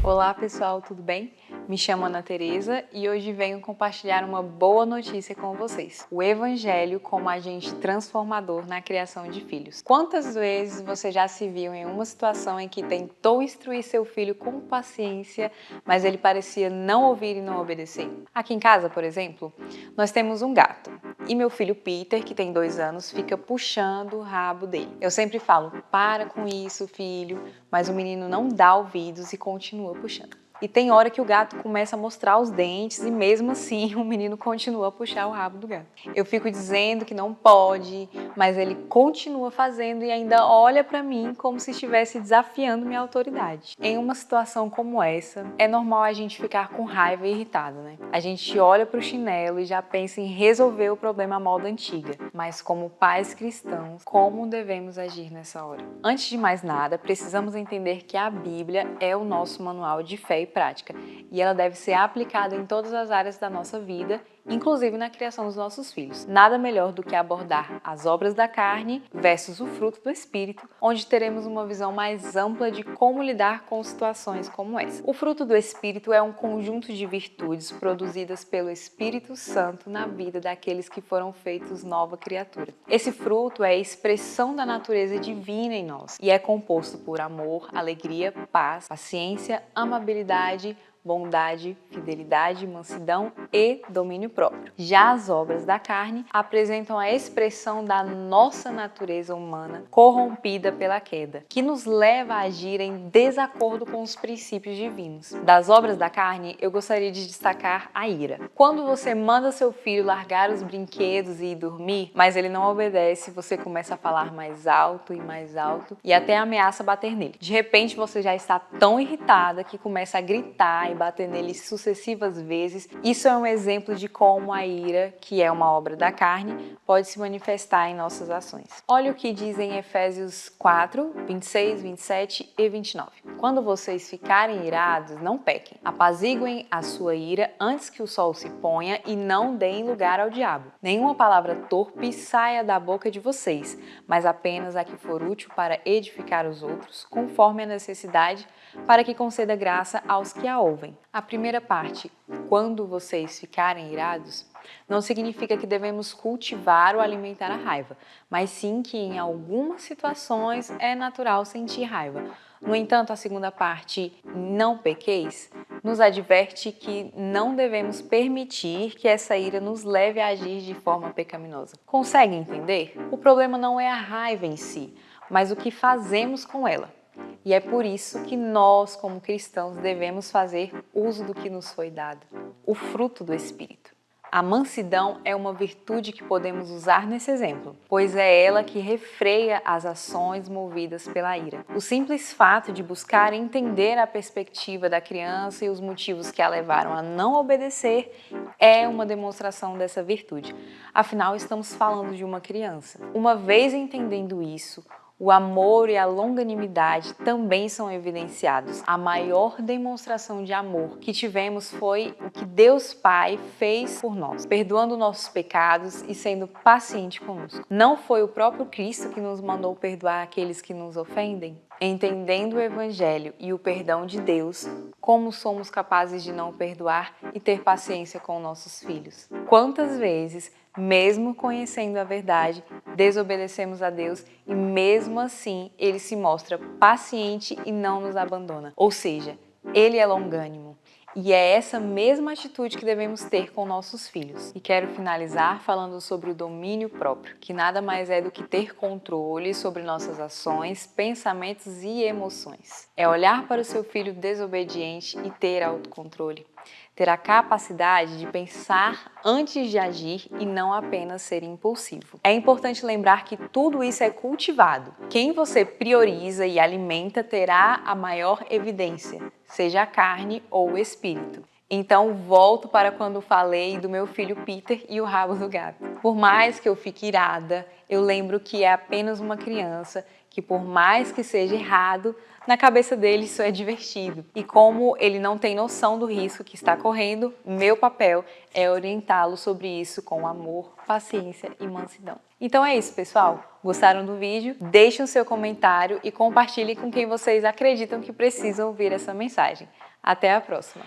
Olá pessoal, tudo bem? Me chamo Ana Teresa e hoje venho compartilhar uma boa notícia com vocês. O Evangelho como agente transformador na criação de filhos. Quantas vezes você já se viu em uma situação em que tentou instruir seu filho com paciência, mas ele parecia não ouvir e não obedecer? Aqui em casa, por exemplo, nós temos um gato. E meu filho Peter, que tem 2 anos, fica puxando o rabo dele. Eu sempre falo, para com isso, filho, mas o menino não dá ouvidos e continua puxando. E tem hora que o gato começa a mostrar os dentes e mesmo assim o menino continua a puxar o rabo do gato. Eu fico dizendo que não pode, mas ele continua fazendo e ainda olha para mim como se estivesse desafiando minha autoridade. Em uma situação como essa, é normal a gente ficar com raiva e irritado, né? A gente olha para o chinelo e já pensa em resolver o problema à moda antiga. Mas como pais cristãos, como devemos agir nessa hora? Antes de mais nada, precisamos entender que a Bíblia é o nosso manual de fé e prática, e ela deve ser aplicada em todas as áreas da nossa vida, inclusive na criação dos nossos filhos. Nada melhor do que abordar as obras da carne versus o fruto do Espírito, onde teremos uma visão mais ampla de como lidar com situações como essa. O fruto do Espírito é um conjunto de virtudes produzidas pelo Espírito Santo na vida daqueles que foram feitos nova criatura. Esse fruto é a expressão da natureza divina em nós e é composto por amor, alegria, paz, paciência, amabilidade, bondade, fidelidade, mansidão e domínio próprio. Já as obras da carne apresentam a expressão da nossa natureza humana corrompida pela queda, que nos leva a agir em desacordo com os princípios divinos. Das obras da carne, eu gostaria de destacar a ira. Quando você manda seu filho largar os brinquedos e ir dormir, mas ele não obedece, você começa a falar mais alto e até ameaça bater nele. De repente, você já está tão irritada que começa a gritar e bater nele sucessivas vezes. Isso é um exemplo de como a ira, que é uma obra da carne, pode se manifestar em nossas ações. Olha o que diz em Efésios 4, 26, 27 e 29. Quando vocês ficarem irados, não pequem. Apaziguem a sua ira antes que o sol se ponha e não deem lugar ao diabo. Nenhuma palavra torpe saia da boca de vocês, mas apenas a que for útil para edificar os outros, conforme a necessidade, para que conceda graça aos que a ouvem. A primeira parte, quando vocês ficarem irados, não significa que devemos cultivar ou alimentar a raiva, mas sim que em algumas situações é natural sentir raiva. No entanto, a segunda parte, não pequeis, nos adverte que não devemos permitir que essa ira nos leve a agir de forma pecaminosa. Consegue entender? O problema não é a raiva em si, mas o que fazemos com ela. E é por isso que nós, como cristãos, devemos fazer uso do que nos foi dado, o fruto do Espírito. A mansidão é uma virtude que podemos usar nesse exemplo, pois é ela que refreia as ações movidas pela ira. O simples fato de buscar entender a perspectiva da criança e os motivos que a levaram a não obedecer é uma demonstração dessa virtude. Afinal, estamos falando de uma criança. Uma vez entendendo isso, o amor e a longanimidade também são evidenciados. A maior demonstração de amor que tivemos foi o que Deus Pai fez por nós, perdoando nossos pecados e sendo paciente conosco. Não foi o próprio Cristo que nos mandou perdoar aqueles que nos ofendem? Entendendo o Evangelho e o perdão de Deus, como somos capazes de não perdoar e ter paciência com nossos filhos? Quantas vezes, mesmo conhecendo a verdade, desobedecemos a Deus e mesmo assim Ele se mostra paciente e não nos abandona. Ou seja, Ele é longânimo. E é essa mesma atitude que devemos ter com nossos filhos. E quero finalizar falando sobre o domínio próprio, que nada mais é do que ter controle sobre nossas ações, pensamentos e emoções. É olhar para o seu filho desobediente e ter autocontrole. Ter a capacidade de pensar antes de agir e não apenas ser impulsivo. É importante lembrar que tudo isso é cultivado. Quem você prioriza e alimenta terá a maior evidência, seja a carne ou o espírito. Então volto para quando falei do meu filho Peter e o rabo do gato. Por mais que eu fique irada, eu lembro que é apenas uma criança que por mais que seja errado, na cabeça dele isso é divertido. E como ele não tem noção do risco que está correndo, meu papel é orientá-lo sobre isso com amor, paciência e mansidão. Então é isso, pessoal. Gostaram do vídeo? Deixem o seu comentário e compartilhem com quem vocês acreditam que precisam ouvir essa mensagem. Até a próxima!